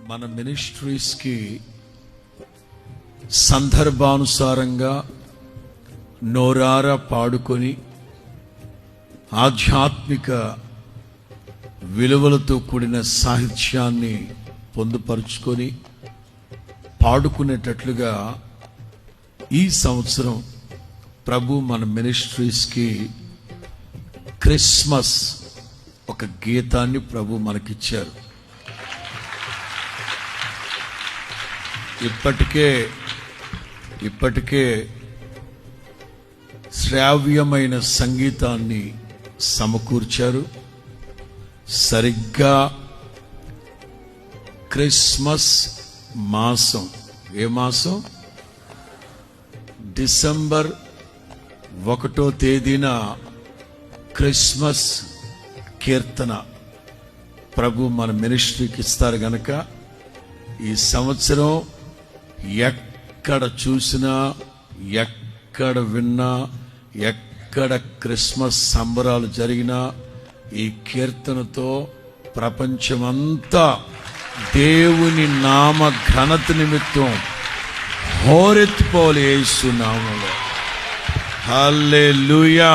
మన మినిస్ట్రీస్కి సందర్భానుసారంగా నోరారా పాడుకొని ఆధ్యాత్మిక విలువలతో కూడిన సాహిత్యాన్ని పొందుపరుచుకొని పాడుకునేటట్లుగా ఈ సంవత్సరం ప్రభు మన మినిస్ట్రీస్కి క్రిస్మస్ ఒక గీతాన్ని ప్రభు మనకిచ్చారు. ఇప్పటికే శ్రావ్యమైన సంగీతాన్ని సమకూర్చారు. సరిగ్గా క్రిస్మస్ మాసం, ఏ మాసం? డిసెంబర్ 1వ తేదీన క్రిస్మస్ కీర్తన ప్రభు మన మినిస్ట్రీకి ఇస్తారు గనక ఈ సంవత్సరం ఎక్కడ చూసినా, ఎక్కడ విన్నా, ఎక్కడ క్రిస్మస్ సంబరాలు జరిగినా ఈ కీర్తనతో ప్రపంచమంతా దేవుని నామ ఘనత నిమిత్తం హోరెత్తిపోవాలి యేసు నామములో. హల్లెలూయా.